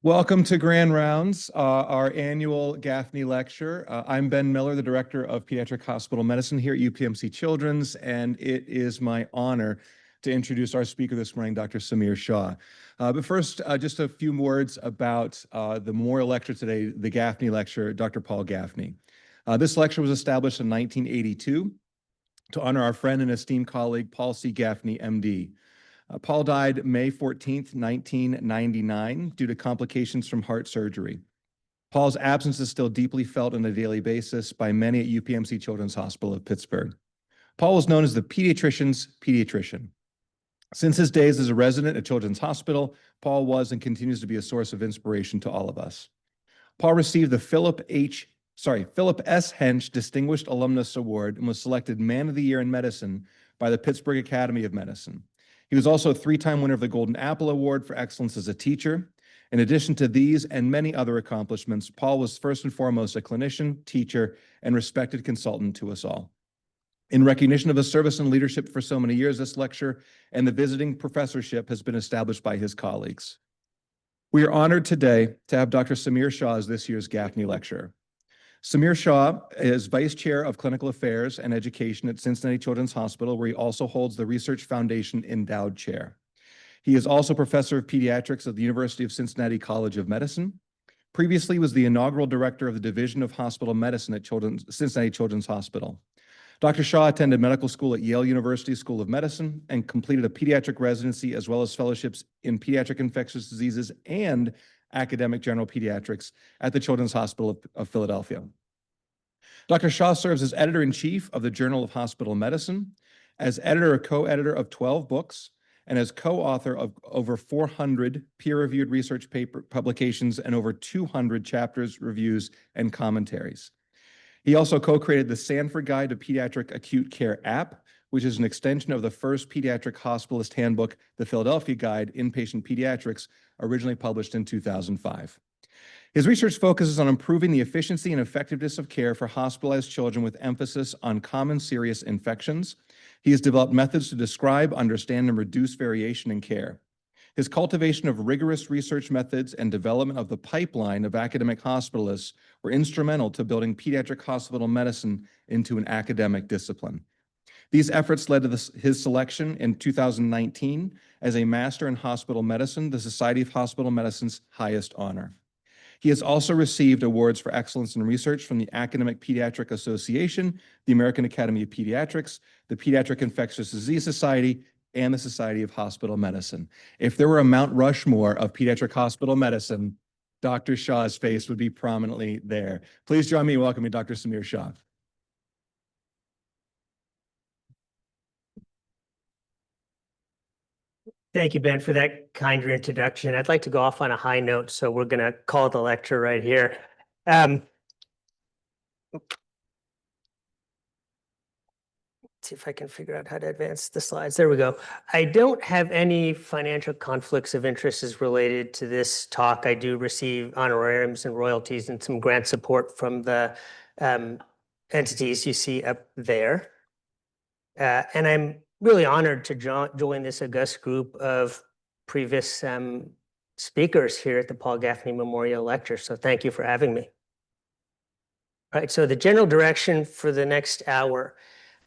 Welcome to Grand Rounds, our annual Gaffney Lecture. I'm Ben Miller, the Director of Pediatric Hospital Medicine here at UPMC Children's, and it is my honor to introduce our speaker this morning, Dr. Sair Shah. But first, just a few words about the Memorial Lecture today, the Gaffney Lecture, Dr. Paul Gaffney. This lecture was established in 1982 to honor our friend and esteemed colleague, Paul C. Gaffney, MD. Paul died May 14th, 1999, due to complications from heart surgery. Paul's absence is still deeply felt on a daily basis by many at UPMC Children's Hospital of Pittsburgh. Paul was known as the pediatrician's pediatrician. Since his days as a resident at Children's Hospital, Paul was and continues to be a source of inspiration to all of us. Paul received the Philip S. Hench Distinguished Alumnus Award and was selected Man of the Year in Medicine by the Pittsburgh Academy of Medicine. He was also a three-time winner of the Golden Apple Award for excellence as a teacher. In addition to these and many other accomplishments, Paul was first and foremost a clinician, teacher, and respected consultant to us all. In recognition of his service and leadership for so many years, this lecture and the visiting professorship has been established by his colleagues. We are honored today to have Dr. Sair Shah as this year's Gaffney Lecturer. Sair Shah is Vice Chair of Clinical Affairs and Education at Cincinnati Children's Hospital, where he also holds the Research Foundation Endowed Chair. He is also Professor of Pediatrics at the University of Cincinnati College of Medicine. Previously was the inaugural Director of the Division of Hospital Medicine at Cincinnati Children's Hospital. Dr. Shah attended medical school at Yale University School of Medicine and completed a pediatric residency as well as fellowships in pediatric infectious diseases and academic general pediatrics at the Children's Hospital of Philadelphia. Dr. Shah serves as editor-in-chief of the Journal of Hospital Medicine, as editor or co-editor of 12 books, and as co-author of over 400 peer-reviewed research publications and over 200 chapters, reviews, and commentaries. He also co-created the Sanford Guide to Pediatric Acute Care app, which is an extension of the first pediatric hospitalist handbook, the Philadelphia Guide, Inpatient Pediatrics, originally published in 2005. His research focuses on improving the efficiency and effectiveness of care for hospitalized children with emphasis on common serious infections. He has developed methods to describe, understand, and reduce variation in care. His cultivation of rigorous research methods and development of the pipeline of academic hospitalists were instrumental to building pediatric hospital medicine into an academic discipline. These efforts led to his selection in 2019 as a Master in Hospital Medicine, the Society of Hospital Medicine's highest honor. He has also received awards for excellence in research from the Academic Pediatric Association, the American Academy of Pediatrics, the Pediatric Infectious Disease Society, and the Society of Hospital Medicine. If there were a Mount Rushmore of pediatric hospital medicine, Dr. Shah's face would be prominently there. Please join me in welcoming Dr. Sair Shah. Thank you, Ben, for that kind introduction. I'd like to go off on a high note, so we're going to call the lecture right here. See if I can figure out how to advance the slides. There we go. I don't have any financial conflicts of interest as related to this talk. I do receive honorariums and royalties and some grant support from the entities you see up there. And I'm really honored to join this august group of previous speakers here at the Paul Gaffney Memorial Lecture. So thank you for having me. All right, so the general direction for the next hour.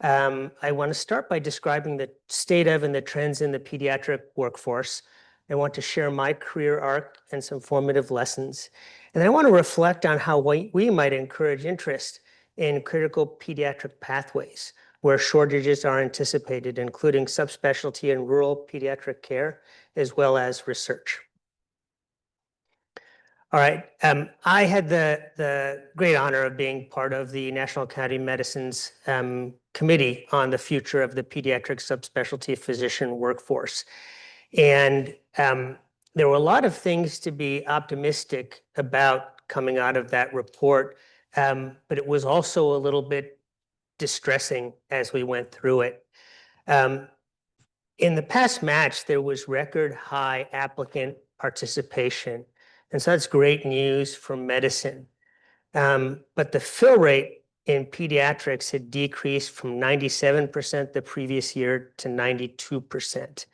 I want to start by describing the state of and the trends in the pediatric workforce. I want to share my career arc and some formative lessons. And I want to reflect on how we might encourage interest in critical pediatric pathways where shortages are anticipated, including subspecialty and rural pediatric care, as well as research. All right, I had the great honor of being part of the National Academy of Medicine's Committee on the Future of the Pediatric Subspecialty Physician Workforce. And there were a lot of things to be optimistic about coming out of that report, but it was also a little bit distressing as we went through it. In the past match, there was record high applicant participation. And so that's great news for medicine. But the fill rate in pediatrics had decreased from 97% the previous year to 92%.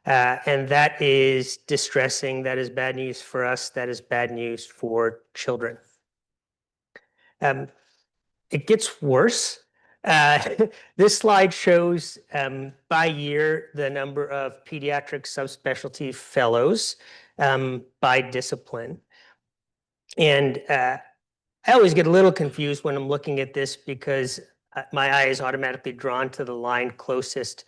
And that is distressing. That is bad news for us. That is bad news for children. It gets worse. This slide shows by year the number of pediatric subspecialty fellows by discipline. And I always get a little confused when I'm looking at this because my eye is automatically drawn to the line closest.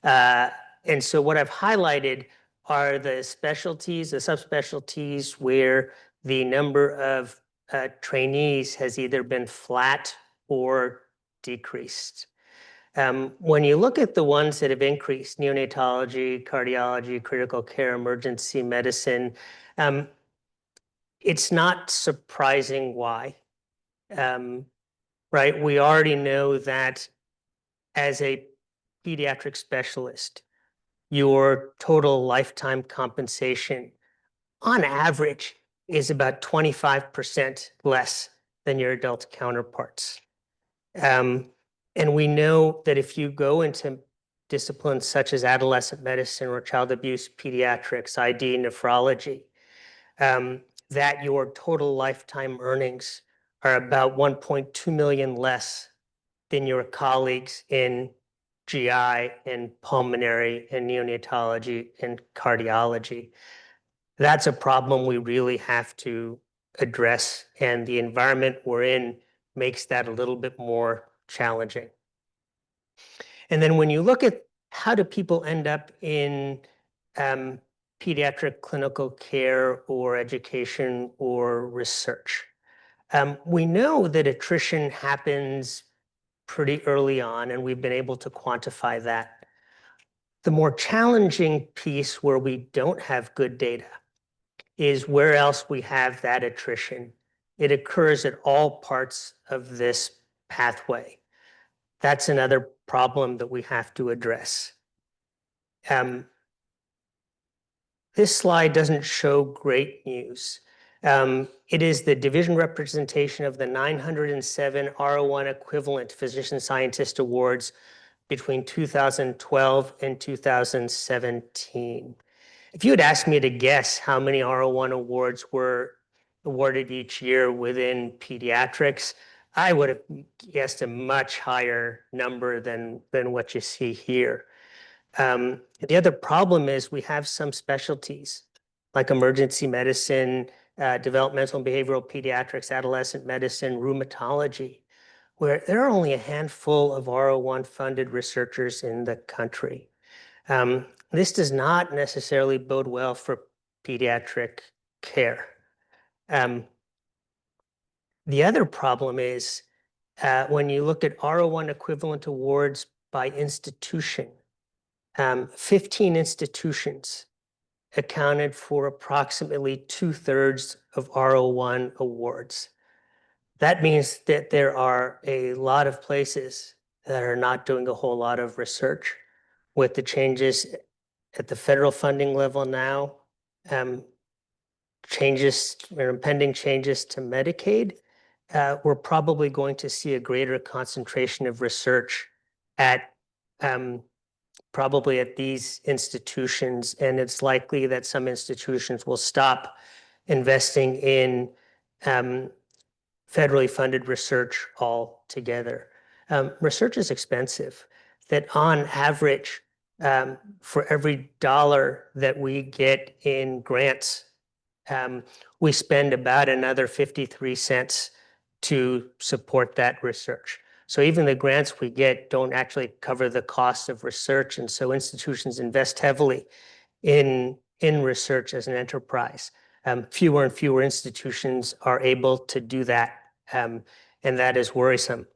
And so what I've highlighted are the specialties, the subspecialties where the number of trainees has either been flat or decreased. When you look at the ones that have increased, neonatology, cardiology, critical care, emergency medicine, it's not surprising why. Right? We already know that as a pediatric specialist, your total lifetime compensation on average is about 25% less than your adult counterparts. And we know that if you go into disciplines such as adolescent medicine or child abuse pediatrics, ID, nephrology, that your total lifetime earnings are about 1.2 million less than your colleagues in GI and pulmonary and neonatology and cardiology. That's a problem we really have to address, and the environment we're in makes that a little bit more challenging. And then when you look at how do people end up in pediatric clinical care or education or research, we know that attrition happens pretty early on, and we've been able to quantify that. The more challenging piece where we don't have good data is where else we have that attrition. It occurs at all parts of this pathway. That's another problem that we have to address. This slide doesn't show great news. It is the division representation of the 907 R01 equivalent physician scientist awards between 2012 and 2017. If you had asked me to guess how many R01 awards were awarded each year within pediatrics, I would have guessed a much higher number than what you see here. The other problem is we have some specialties like emergency medicine, developmental and behavioral pediatrics, adolescent medicine, rheumatology, where there are only a handful of R01 funded researchers in the country. This does not necessarily bode well for pediatric care. The other problem is when you look at R01 equivalent awards by institution, 15 institutions accounted for approximately 2/3 of R01 awards. That means that there are a lot of places that are not doing a whole lot of research. With the changes at the federal funding level now, changes or impending changes to Medicaid, we're probably going to see a greater concentration of research at probably at these institutions, and it's likely that some institutions will stop investing in federally funded research altogether. Research is expensive. That on average, for every dollar that we get in grants, we spend about another 53 cents to support that research. So even the grants we get don't actually cover the cost of research. And so institutions invest heavily in research as an enterprise. Fewer and fewer institutions are able to do that, and that is worrisome.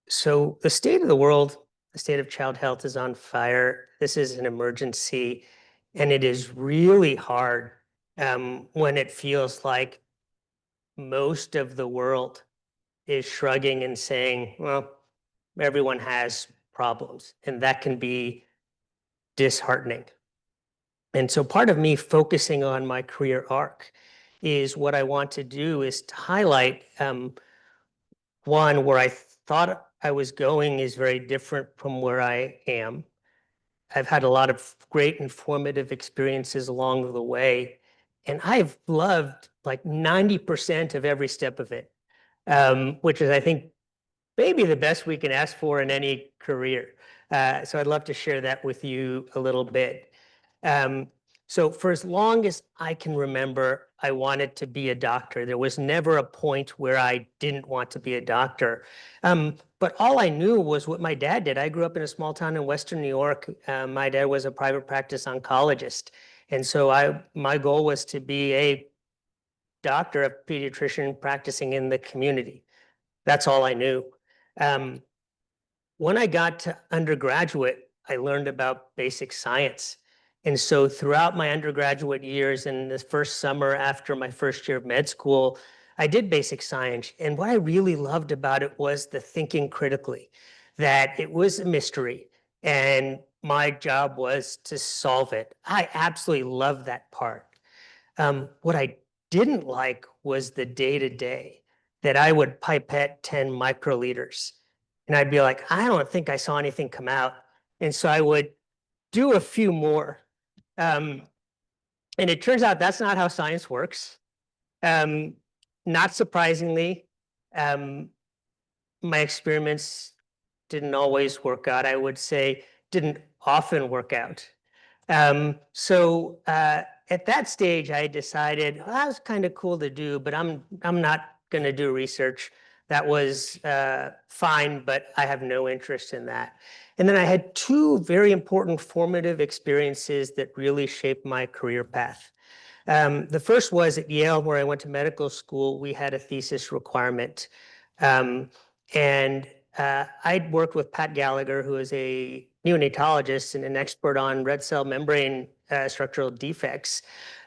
So the state of the world, the state of child health is on fire. This is an emergency, and it is really hard when it feels like most of the world is shrugging and saying, well, everyone has problems, and that can be disheartening. And so part of me focusing on my career arc is what I want to do is to highlight one where I thought I was going is very different from where I am. I've had a lot of great informative experiences along the way, and I've loved like 90% of every step of it, which is, I think, maybe the best we can ask for in any career. So I'd love to share that with you a little bit. So for as long as I can remember, I wanted to be a doctor. There was never a point where I didn't want to be a doctor. But all I knew was what my dad did. I grew up in a small town in Western New York. My dad was a private practice oncologist. And so my goal was to be a doctor, a pediatrician practicing in the community. That's all I knew. When I got to undergraduate, I learned about basic science. And so throughout my undergraduate years and the first summer after my first year of med school, I did basic science. And what I really loved about it was the thinking critically, that it was a mystery and my job was to solve it. I absolutely loved that part. What I didn't like was the day-to-day, that I would pipette 10 microliters. And I'd be like, I don't think I saw anything come out. And so I would do a few more. And it turns out that's not how science works. Not surprisingly, my experiments didn't always work out. I would say didn't often work out. So at that stage, I decided, well, that was kind of cool to do, but I'm not going to do research. That was fine, but I have no interest in that. And then I had two very important formative experiences that really shaped my career path. The first was at Yale, where I went to medical school. We had a thesis requirement. I'd worked with Pat Gallagher, who is a neonatologist and an expert on red cell membrane structural defects.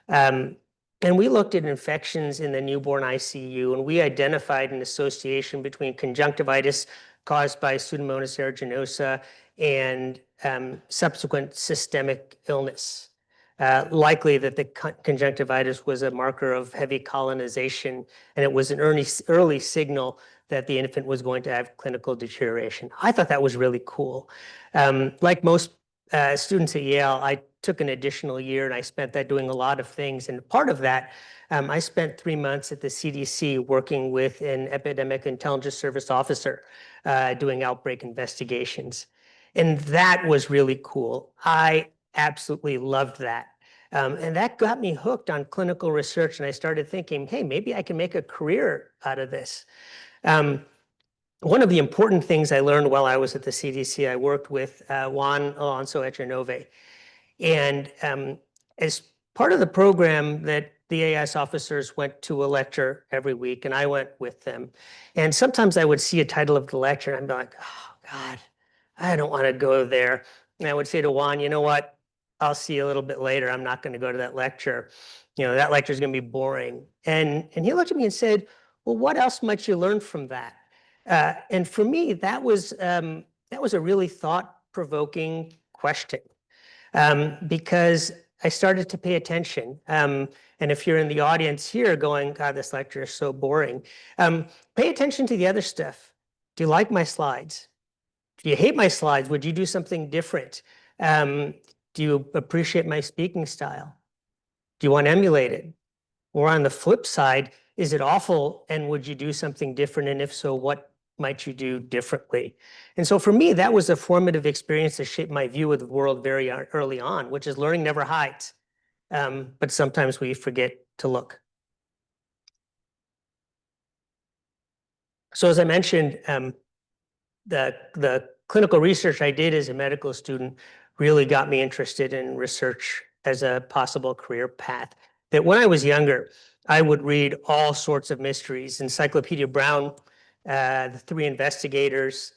And we looked at infections in the newborn ICU, and we identified an association between conjunctivitis caused by Pseudomonas aeruginosa and subsequent systemic illness. Likely that the conjunctivitis was a marker of heavy colonization, and it was an early signal that the infant was going to have clinical deterioration. I thought that was really cool. Like most students at Yale, I took an additional year and I spent that doing a lot of things. And part of that, I spent 3 months at the CDC working with an epidemic intelligence service officer doing outbreak investigations. And that was really cool. I absolutely loved that. And that got me hooked on clinical research. And I started thinking, hey, maybe I can make a career out of this. One of the important things I learned while I was at the CDC, I worked with Juan Alonso Echanove. And as part of the program, that the AIS officers went to a lecture every week, and I went with them. And sometimes I would see a title of the lecture, and I'd be like, oh, God, I don't want to go there. And I would say to Juan, you know what? I'll see you a little bit later. I'm not going to go to that lecture. That lecture is going to be boring. And he looked at me and said, well, what else might you learn from that? And for me, that was a really thought-provoking question, because I started to pay attention. And if you're in the audience here going, God, this lecture is so boring, pay attention to the other stuff. Do you like my slides? If you hate my slides, would you do something different? Do you appreciate my speaking style? Do you want to emulate it? Or on the flip side, is it awful and would you do something different? And if so, what might you do differently? And so for me, that was a formative experience that shaped my view of the world very early on, which is learning never hides. But sometimes we forget to look. So as I mentioned, the clinical research I did as a medical student really got me interested in research as a possible career path. That when I was younger, I would read all sorts of mysteries, Encyclopedia Brown, The Three Investigators,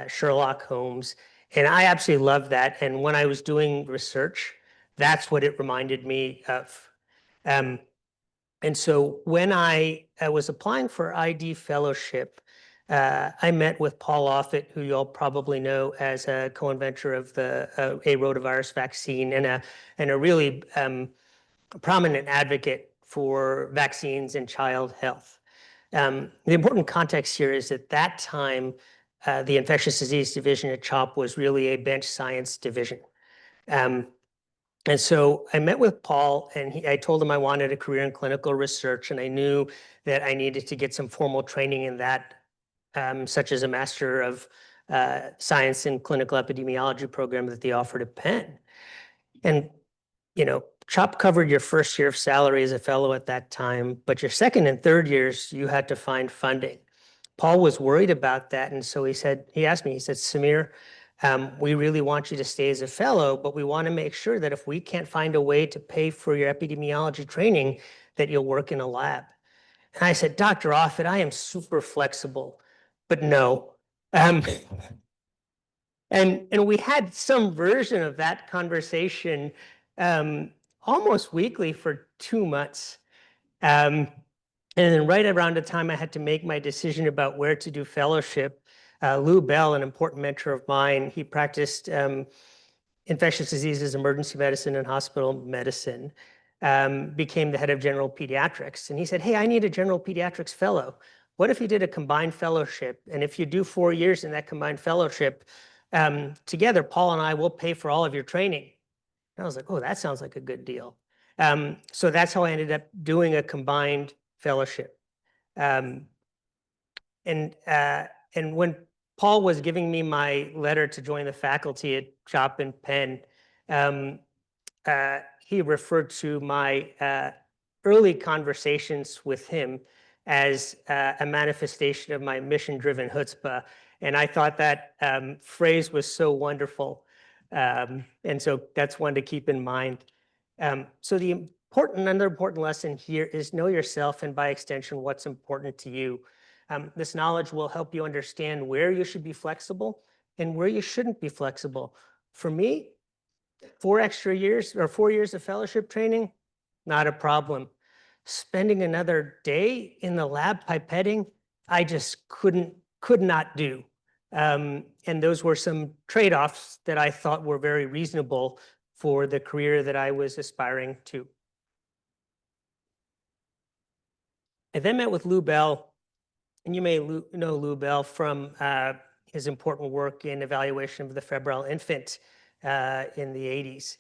Sherlock Holmes, and I absolutely loved that. And when I was doing research, that's what it reminded me of. And so when I was applying for ID fellowship, I met with Paul Offit, who you all probably know as a co-inventor of the a rotavirus vaccine and a really prominent advocate for vaccines and child health. The important context here is at that time, the infectious disease division at CHOP was really a bench science division. And so I met with Paul, and I told him I wanted a career in clinical research, and I knew that I needed to get some formal training in that, such as a Master of Science in Clinical Epidemiology program that they offered at Penn. And, you know, CHOP covered your first year of salary as a fellow at that time, but your second and third years, you had to find funding. Paul was worried about that, and so he asked me, he said, Samir, we really want you to stay as a fellow, but we want to make sure that if we can't find a way to pay for your epidemiology training, that you'll work in a lab. And I said, Dr. Offit, I am super flexible, but no. And we had some version of that conversation almost weekly for 2 months. And then right around the time I had to make my decision about where to do fellowship, Lou Bell, an important mentor of mine, he practiced infectious diseases, emergency medicine, and hospital medicine, became the head of general pediatrics. And he said, hey, I need a general pediatrics fellow. What if you did a combined fellowship? And if you do 4 years in that combined fellowship, together, Paul and I will pay for all of your training. And I was like, oh, that sounds like a good deal. So that's how I ended up doing a combined fellowship. And when Paul was giving me my letter to join the faculty at CHOP and Penn, he referred to my early conversations with him as a manifestation of my mission-driven chutzpah. And I thought that phrase was so wonderful. And so that's one to keep in mind. So another important lesson here is know yourself, and by extension, what's important to you. This knowledge will help you understand where you should be flexible and where you shouldn't be flexible. For me, 4 extra years or 4 years of fellowship training, not a problem. Spending another day in the lab pipetting, I just could not do. And those were some trade-offs that I thought were very reasonable for the career that I was aspiring to. I then met with Lou Bell, and you may know Lou Bell from his important work in evaluation of the febrile infant in the 80s.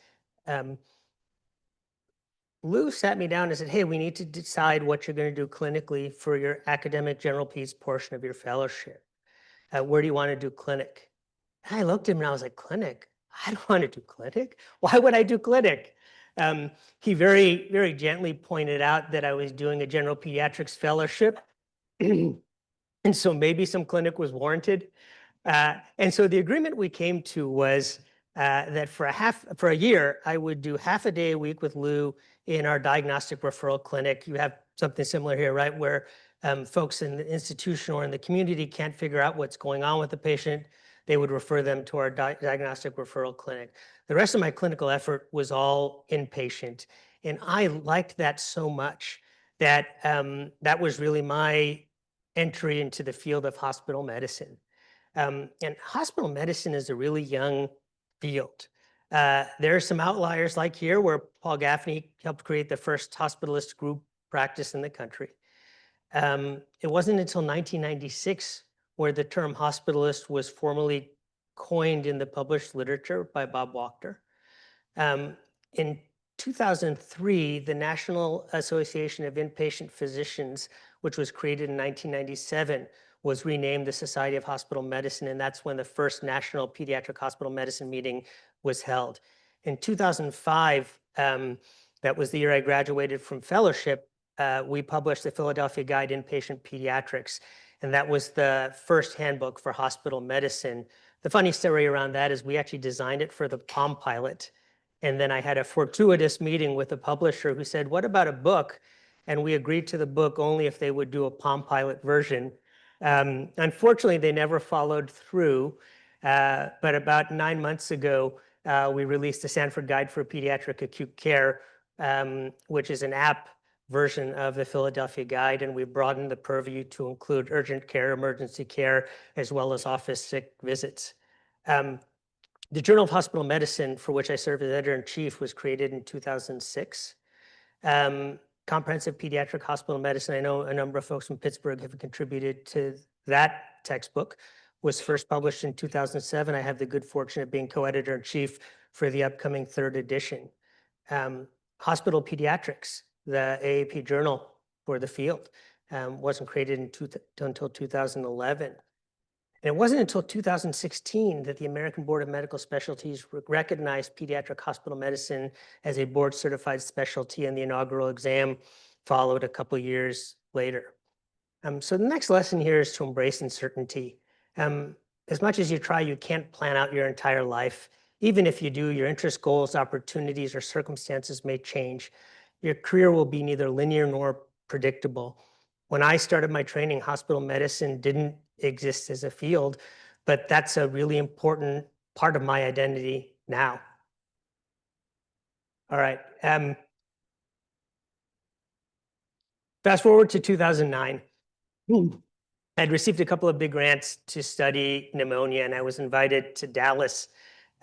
Lou sat me down and said, hey, we need to decide what you're going to do clinically for your academic general peds portion of your fellowship. Where do you want to do clinic? And I looked at him and I was like, clinic? I don't want to do clinic. Why would I do clinic? He very, very gently pointed out that I was doing a general pediatrics fellowship. And so maybe some clinic was warranted. And so the agreement we came to was that for a year, I would do half a day a week with Lou in our diagnostic referral clinic. You have something similar here, right? Where folks in the institution or in the community can't figure out what's going on with the patient. They would refer them to our diagnostic referral clinic. The rest of my clinical effort was all inpatient. And I liked that so much that that was really my entry into the field of hospital medicine. And hospital medicine is a really young field. There are some outliers like here where Paul Gaffney helped create the first hospitalist group practice in the country. It wasn't until 1996 where the term hospitalist was formally coined in the published literature by Bob Wachter. In 2003, the National Association of Inpatient Physicians, which was created in 1997, was renamed the Society of Hospital Medicine, and that's when the first National Pediatric Hospital Medicine meeting was held. In 2005, that was the year I graduated from fellowship, we published the Philadelphia Guide to Inpatient Pediatrics, and that was the first handbook for hospital medicine. The funny story around that is we actually designed it for the Palm Pilot, and then I had a fortuitous meeting with the publisher who said, what about a book? And we agreed to the book only if they would do a Palm Pilot version. Unfortunately, they never followed through, but about 9 months ago, we released the Sanford Guide for Pediatric Acute Care, which is an app version of the Philadelphia Guide, and we broadened the purview to include urgent care, emergency care, as well as office sick visits. The Journal of Hospital Medicine, for which I served as editor-in-chief, was created in 2006. Comprehensive Pediatric Hospital Medicine, I know a number of folks from Pittsburgh have contributed to that textbook, was first published in 2007. I have the good fortune of being co-editor-in-chief for the upcoming third edition. Hospital Pediatrics, the AAP journal for the field, wasn't created until 2011. And it wasn't until 2016 that the American Board of Medical Specialties recognized pediatric hospital medicine as a board certified specialty, and the inaugural exam followed a couple years later. So the next lesson here is to embrace uncertainty. As much as you try, you can't plan out your entire life. Even if you do, your interests, goals, opportunities, or circumstances may change. Your career will be neither linear nor predictable. When I started my training, hospital medicine didn't exist as a field, but that's a really important part of my identity now. All right. Fast forward to 2009. I'd received a couple of big grants to study pneumonia, and I was invited to Dallas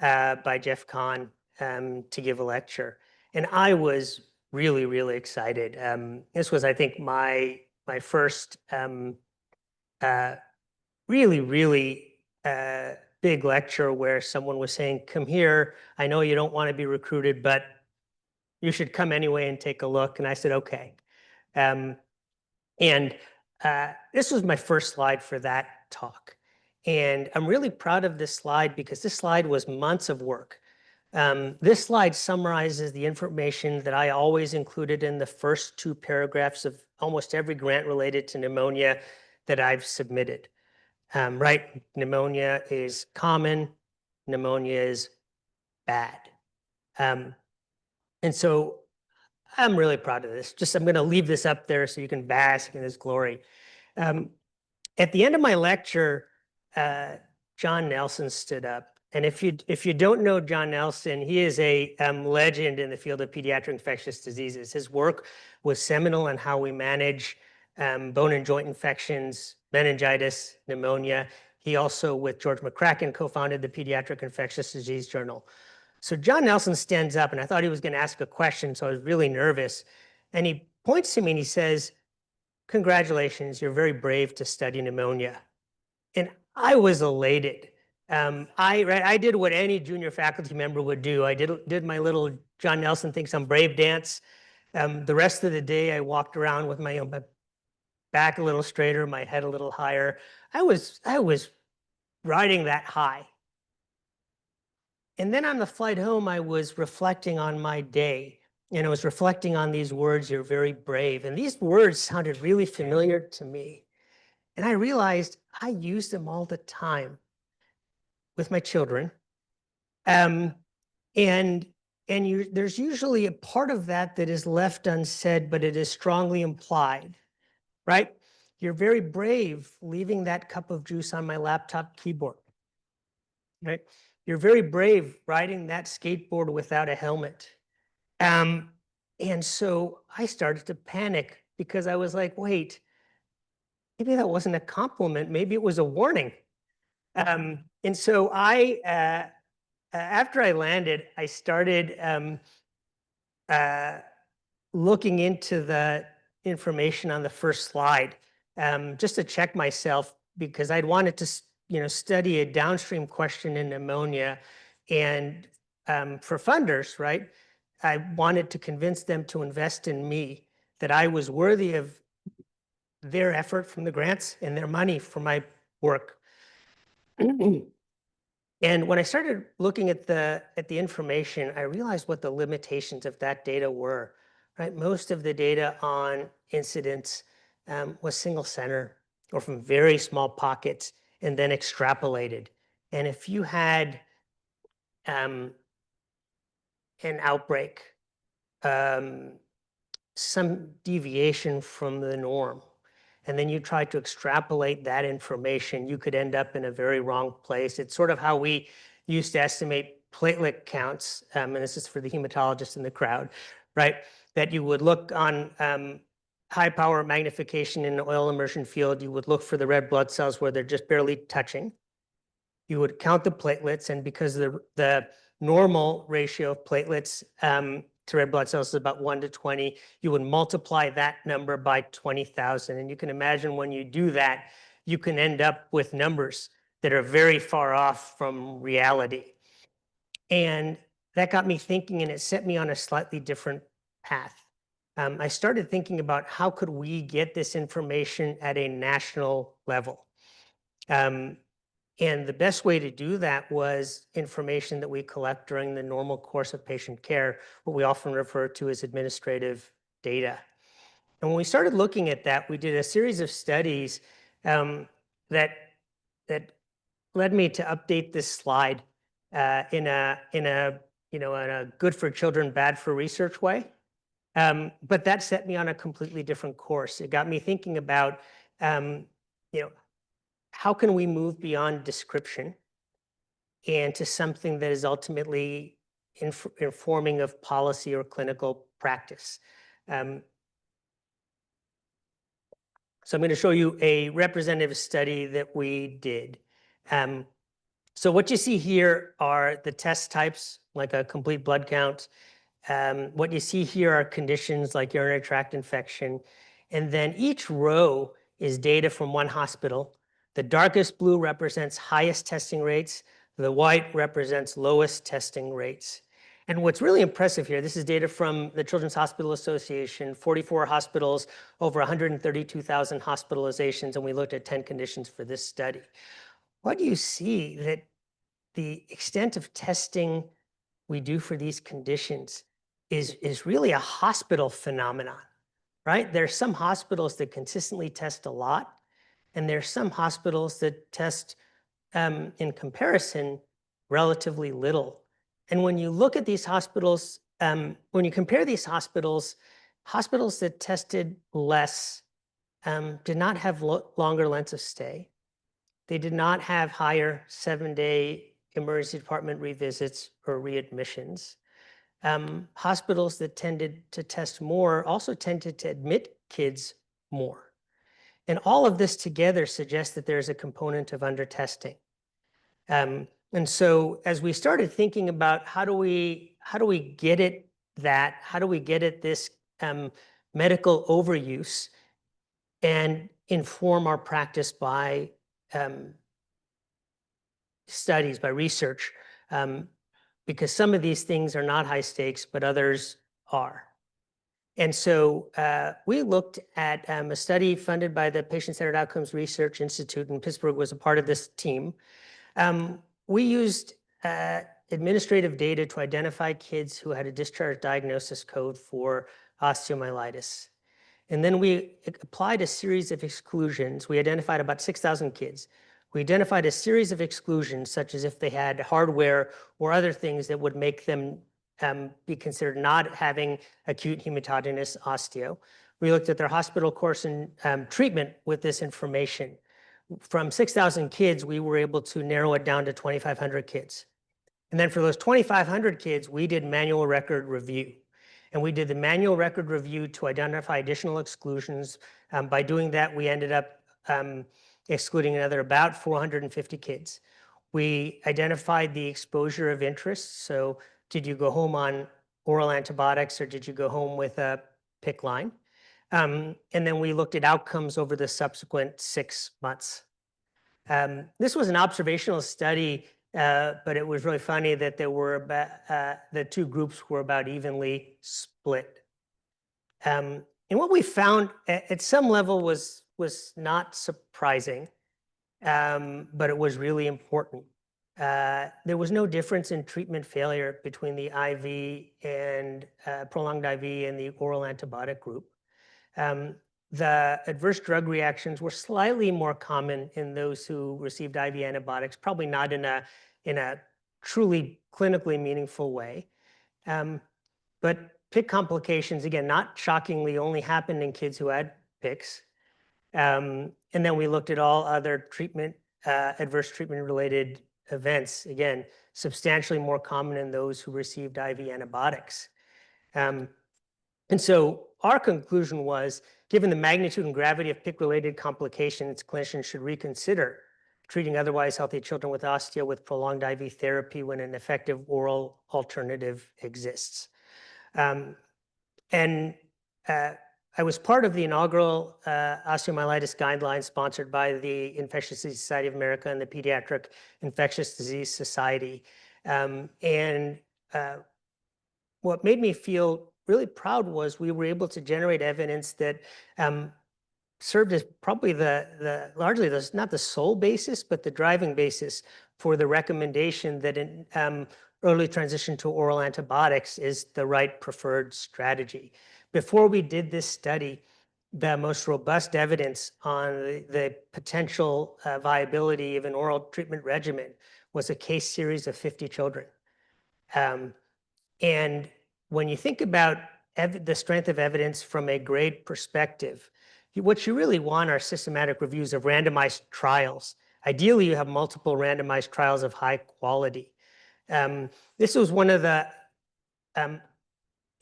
by Jeff Kahn to give a lecture. And I was really, really excited. This was, I think, my first really big lecture where someone was saying, come here, I know you don't want to be recruited, but you should come anyway and take a look. And I said, okay. This was my first slide for that talk. And I'm really proud of this slide because this slide was months of work. This slide summarizes the information that I always included in the first 2 paragraphs of almost every grant related to pneumonia that I've submitted. Right? Pneumonia is common, pneumonia is bad. And so I'm really proud of this. I'm going to leave this up there so you can bask in this glory. At the end of my lecture, John Nelson stood up. And if you don't know John Nelson, he is a legend in the field of pediatric infectious diseases. His work was seminal in how we manage bone and joint infections, meningitis, pneumonia. He also, with George McCracken, co-founded the Pediatric Infectious Disease Journal. So John Nelson stands up, and I thought he was going to ask a question, so I was really nervous. And he points to me and he says, congratulations, you're very brave to study pneumonia. And I was elated. I did what any junior faculty member would do. I did my little John Nelson thinks I'm brave dance. The rest of the day, I walked around with my back a little straighter, my head a little higher. I was riding that high. And then on the flight home, I was reflecting on my day. And I was reflecting on these words, you're very brave. And these words sounded really familiar to me. And I realized I use them all the time with my children. There's usually a part of that is left unsaid, but it is strongly implied, right? You're very brave leaving that cup of juice on my laptop keyboard, right? You're very brave riding that skateboard without a helmet. And so I started to panic because I was like, wait, maybe that wasn't a compliment. Maybe it was a warning. And so after I landed, I started looking into the information on the first slide just to check myself because I'd wanted to study a downstream question in pneumonia. And for funders, right, I wanted to convince them to invest in me, that I was worthy of their effort from the grants and their money for my work. And when I started looking at the information, I realized what the limitations of that data were, right? Most of the data on incidents was single center or from very small pockets and then extrapolated. And if you had an outbreak, some deviation from the norm, and then you try to extrapolate that information, you could end up in a very wrong place. It's sort of how we used to estimate platelet counts, and this is for the hematologist in the crowd, right? That you would look on high power magnification in an oil immersion field, you would look for the red blood cells where they're just barely touching. You would count the platelets, and because the normal ratio of platelets to red blood cells is about 1 to 20, you would multiply that number by 20,000. And you can imagine when you do that, you can end up with numbers that are very far off from reality. And that got me thinking, and it set me on a slightly different path. I started thinking about how could we get this information at a national level. And the best way to do that was information that we collect during the normal course of patient care, what we often refer to as administrative data. And when we started looking at that, we did a series of studies that led me to update this slide in a good for children, bad for research way. But that set me on a completely different course. It got me thinking about, how can we move beyond description and to something that is ultimately informing of policy or clinical practice. So I'm going to show you a representative study that we did. So what you see here are the test types, like a complete blood count. What you see here are conditions like urinary tract infection. And then each row is data from one hospital. The darkest blue represents highest testing rates. The white represents lowest testing rates. And what's really impressive here, this is data from the Children's Hospital Association, 44 hospitals, over 132,000 hospitalizations, and we looked at 10 conditions for this study. What do you see? That the extent of testing we do for these conditions is really a hospital phenomenon, right? There are some hospitals that consistently test a lot, and there are some hospitals that test, in comparison, relatively little. And when you look at these hospitals, when you compare these hospitals, hospitals that tested less did not have longer lengths of stay. They did not have higher 7-day emergency department revisits or readmissions. Hospitals that tended to test more also tended to admit kids more. And all of this together suggests that there's a component of under-testing. And so as we started thinking about how do we get at this medical overuse and inform our practice by studies, by research, because some of these things are not high stakes, but others are. And so we looked at a study funded by the Patient-Centered Outcomes Research Institute, and Pittsburgh was a part of this team. We used administrative data to identify kids who had a discharge diagnosis code for osteomyelitis. And then we applied a series of exclusions. We identified about 6,000 kids. We identified a series of exclusions, such as if they had hardware or other things that would make them be considered not having acute hematogenous osteo. We looked at their hospital course and treatment with this information. From 6,000 kids, we were able to narrow it down to 2,500 kids. And then for those 2,500 kids, we did manual record review. And we did the manual record review to identify additional exclusions. By doing that, we ended up excluding another about 450 kids. We identified the exposure of interest. So did you go home on oral antibiotics or did you go home with a PICC line? And then we looked at outcomes over the subsequent 6 months. This was an observational study, but it was really funny that there were about, the two groups were about evenly split. And what we found at some level was not surprising, but it was really important. There was no difference in treatment failure between the IV and prolonged IV and the oral antibiotic group. The adverse drug reactions were slightly more common in those who received IV antibiotics, probably not in a truly clinically meaningful way. But PICC complications, again, not shockingly, only happened in kids who had PICCs. And then we looked at all other treatment, adverse treatment-related events, again, substantially more common in those who received IV antibiotics. And so our conclusion was, given the magnitude and gravity of PICC-related complications, clinicians should reconsider treating otherwise healthy children with osteo with prolonged IV therapy when an effective oral alternative exists. I was part of the inaugural osteomyelitis guidelines sponsored by the Infectious Disease Society of America and the Pediatric Infectious Disease Society. And what made me feel really proud was we were able to generate evidence that served as probably largely not the sole basis, but the driving basis for the recommendation that an early transition to oral antibiotics is the right preferred strategy. Before we did this study, the most robust evidence on the potential viability of an oral treatment regimen was a case series of 50 children. And when you think about the strength of evidence from a grade perspective, what you really want are systematic reviews of randomized trials. Ideally, you have multiple randomized trials of high quality. This was one of the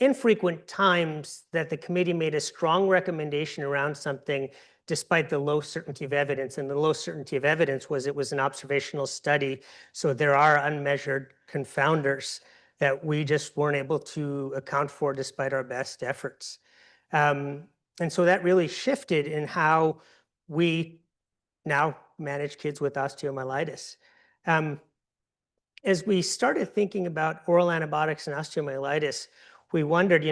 infrequent times that the committee made a strong recommendation around something despite the low certainty of evidence. And the low certainty of evidence was it was an observational study, so there are unmeasured confounders that we just weren't able to account for despite our best efforts. And so that really shifted in how we now manage kids with osteomyelitis. As we started thinking about oral antibiotics and osteomyelitis, we wondered,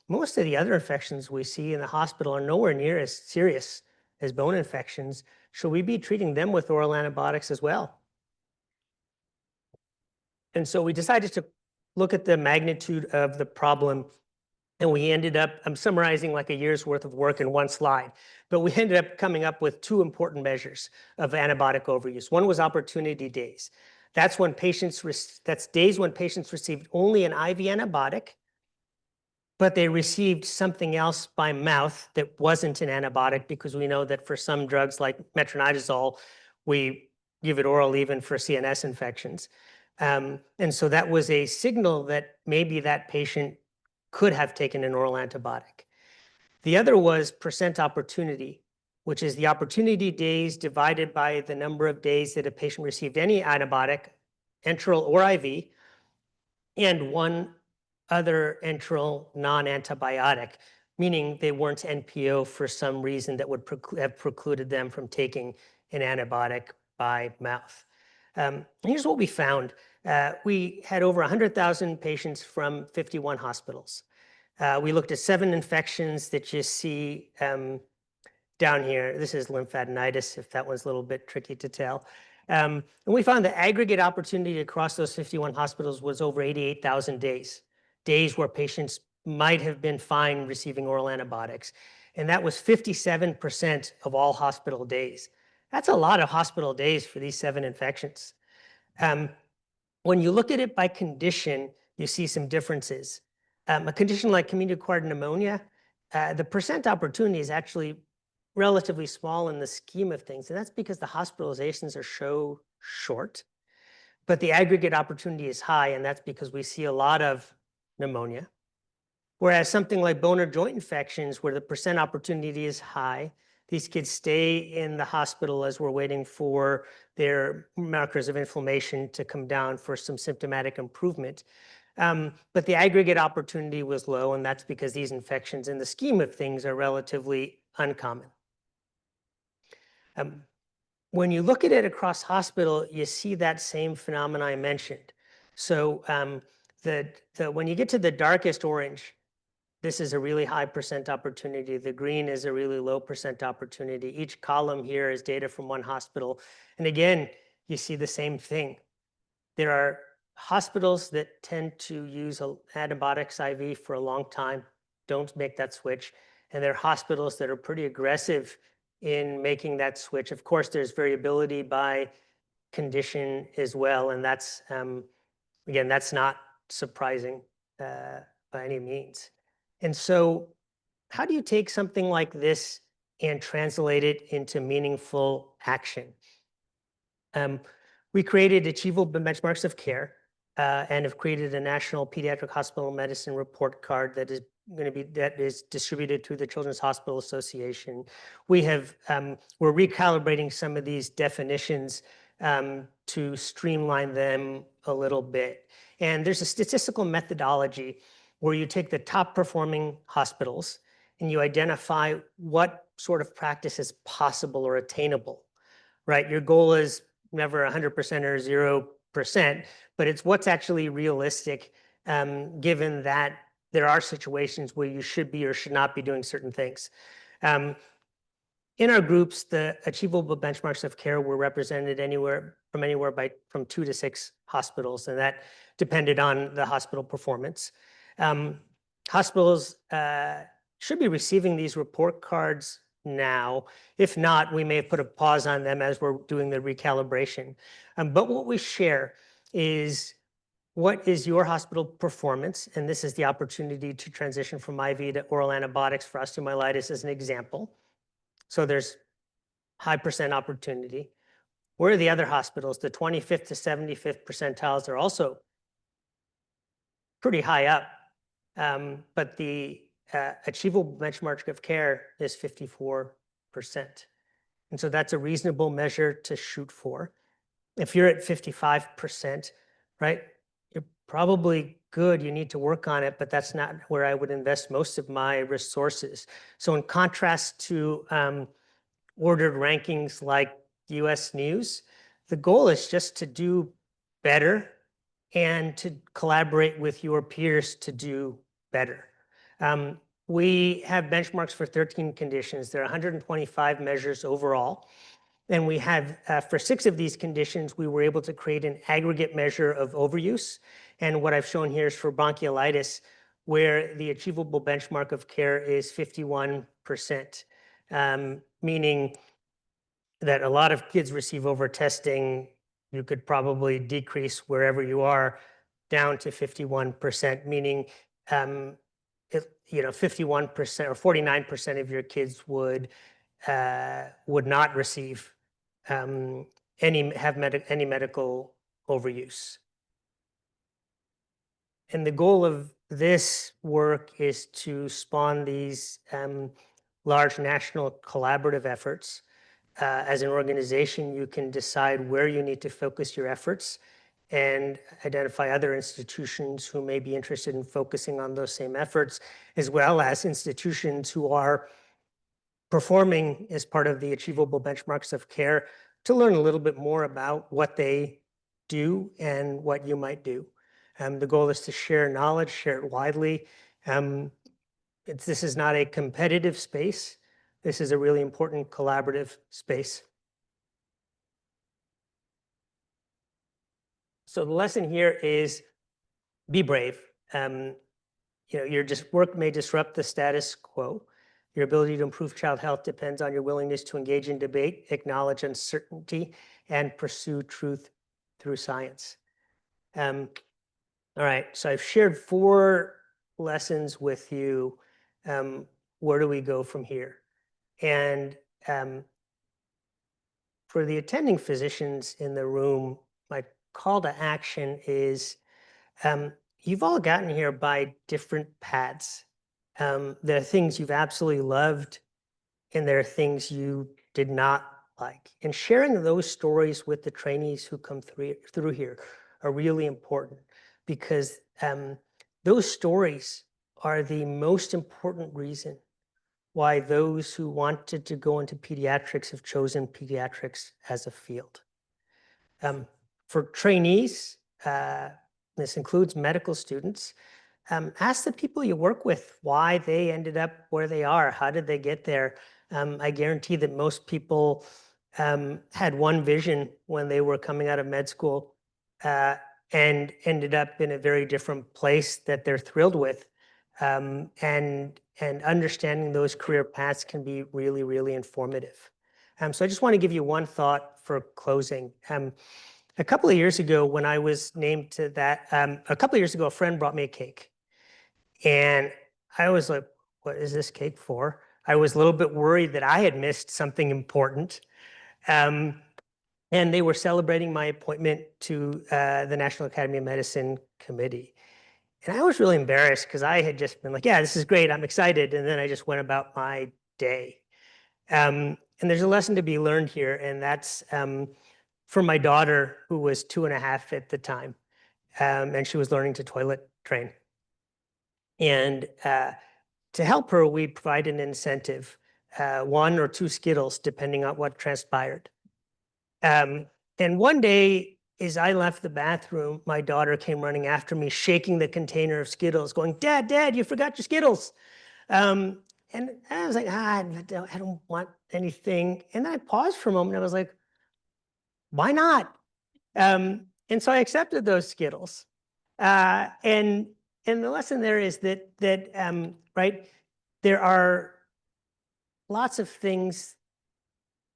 most of the other infections we see in the hospital are nowhere near as serious as bone infections. Should we be treating them with oral antibiotics as well? And so we decided to look at the magnitude of the problem, and we ended up, I'm summarizing like a year's worth of work in one slide, but we ended up coming up with two important measures of antibiotic overuse. One was opportunity days. That's days when patients received only an IV antibiotic, but they received something else by mouth that wasn't an antibiotic, because we know that for some drugs like metronidazole, we give it oral even for CNS infections. And so that was a signal that maybe that patient could have taken an oral antibiotic. The other was percent opportunity, which is the opportunity days divided by the number of days that a patient received any antibiotic, enteral or IV, and one other enteral non-antibiotic, meaning they weren't NPO for some reason that would have precluded them from taking an antibiotic by mouth. Here's what we found. We had over 100,000 patients from 51 hospitals. We looked at 7 infections that you see down here. This is lymphadenitis, if that one's a little bit tricky to tell. And we found the aggregate opportunity across those 51 hospitals was over 88,000 days where patients might have been fine receiving oral antibiotics. And that was 57% of all hospital days. That's a lot of hospital days for these 7 infections. When you look at it by condition, you see some differences. A condition like community-acquired pneumonia, the percent opportunity is actually relatively small in the scheme of things, and that's because the hospitalizations are so short, but the aggregate opportunity is high, and that's because we see a lot of pneumonia. Whereas something like bone or joint infections, where the percent opportunity is high, these kids stay in the hospital as we're waiting for their markers of inflammation to come down for some symptomatic improvement. But the aggregate opportunity was low, and that's because these infections in the scheme of things are relatively uncommon. When you look at it across hospital, you see that same phenomenon I mentioned. So when you get to the darkest orange, this is a really high percent opportunity. The green is a really low percent opportunity. Each column here is data from one hospital. And again, you see the same thing. There are hospitals that tend to use antibiotics IV for a long time, don't make that switch. And there are hospitals that are pretty aggressive in making that switch. Of course, there's variability by condition as well. And that's, again, that's not surprising by any means. And so how do you take something like this and translate it into meaningful action? We created achievable benchmarks of care and have created a national pediatric hospital medicine report card that is distributed through the Children's Hospital Association. We're recalibrating some of these definitions to streamline them a little bit. And there's a statistical methodology where you take the top performing hospitals and you identify what sort of practice is possible or attainable, right? Your goal is never 100% or 0%, but it's what's actually realistic, given that there are situations where you should be or should not be doing certain things. In our groups, the achievable benchmarks of care were represented from 2 to 6 hospitals, and that depended on the hospital performance. Hospitals should be receiving these report cards now. If not, we may have put a pause on them as we're doing the recalibration. But what we share is what is your hospital performance, and this is the opportunity to transition from IV to oral antibiotics for osteomyelitis as an example. So there's high percent opportunity. Where are the other hospitals? The 25th to 75th percentiles are also pretty high up, but the achievable benchmark of care is 54%. And so that's a reasonable measure to shoot for. If you're at 55%, right, you're probably good. You need to work on it, but that's not where I would invest most of my resources. So in contrast to ordered rankings like US News, the goal is just to do better and to collaborate with your peers to do better. We have benchmarks for 13 conditions. There are 125 measures overall. And we have, for 6 of these conditions, we were able to create an aggregate measure of overuse. And what I've shown here is for bronchiolitis, where the achievable benchmark of care is 51%, meaning that a lot of kids receive over testing. You could probably decrease wherever you are down to 51%, meaning 51% or 49% of your kids would not receive any medical overuse. And the goal of this work is to spawn these large national collaborative efforts. As an organization, you can decide where you need to focus your efforts and identify other institutions who may be interested in focusing on those same efforts, as well as institutions who are performing as part of the achievable benchmarks of care to learn a little bit more about what they do and what you might do. The goal is to share knowledge, share it widely. This is not a competitive space. This is a really important collaborative space. So the lesson here is be brave. Your work may disrupt the status quo. Your ability to improve child health depends on your willingness to engage in debate, acknowledge uncertainty, and pursue truth through science. All right, so I've shared 4 lessons with you. Where do we go from here? And for the attending physicians in the room, my call to action is you've all gotten here by different paths. There are things you've absolutely loved, and there are things you did not like. And sharing those stories with the trainees who come through here are really important, because those stories are the most important reason why those who wanted to go into pediatrics have chosen pediatrics as a field. For trainees, this includes medical students, ask the people you work with why they ended up where they are. How did they get there? I guarantee that most people had one vision when they were coming out of med school and ended up in a very different place that they're thrilled with. And understanding those career paths can be really, really informative. So I just want to give you one thought for closing. A couple of years ago, when I was named to that, a friend brought me a cake. And I was like, what is this cake for? I was a little bit worried that I had missed something important. And they were celebrating my appointment to the National Academy of Medicine committee. And I was really embarrassed because I had just been like, yeah, this is great, I'm excited. And then I just went about my day. And there's a lesson to be learned here, and that's for my daughter, who was 2.5 at the time, and she was learning to toilet train. And to help her, we provide an incentive, 1 or 2 Skittles, depending on what transpired. And one day, as I left the bathroom, my daughter came running after me, shaking the container of Skittles, going, "Dad, Dad, you forgot your Skittles." And I was like, I don't want anything. And then I paused for a moment. I was like, why not? And so I accepted those Skittles. And the lesson there is that right, there are lots of things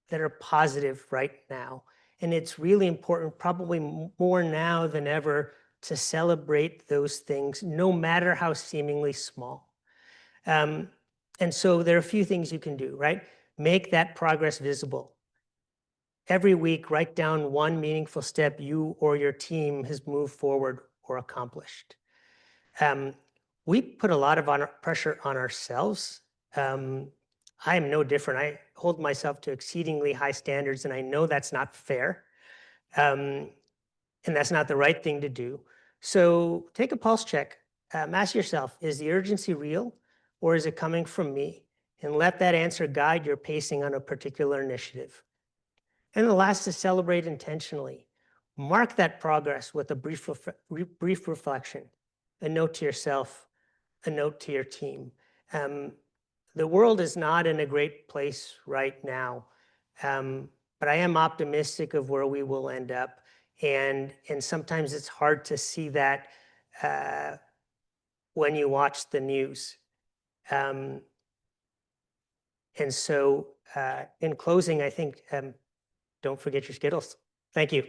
that are positive right now. And it's really important, probably more now than ever, to celebrate those things, no matter how seemingly small. And so there are a few things you can do, right? Make that progress visible. Every week, write down one meaningful step you or your team has moved forward or accomplished. We put a lot of pressure on ourselves. I am no different. I hold myself to exceedingly high standards, and I know that's not fair. And that's not the right thing to do. So take a pulse check. Ask yourself, is the urgency real, or is it coming from me? And let that answer guide your pacing on a particular initiative. And the last is celebrate intentionally. Mark that progress with a brief reflection, a note to yourself, a note to your team. The world is not in a great place right now, but I am optimistic of where we will end up. And sometimes it's hard to see that when you watch the news. And so in closing, I think, don't forget your Skittles. Thank you.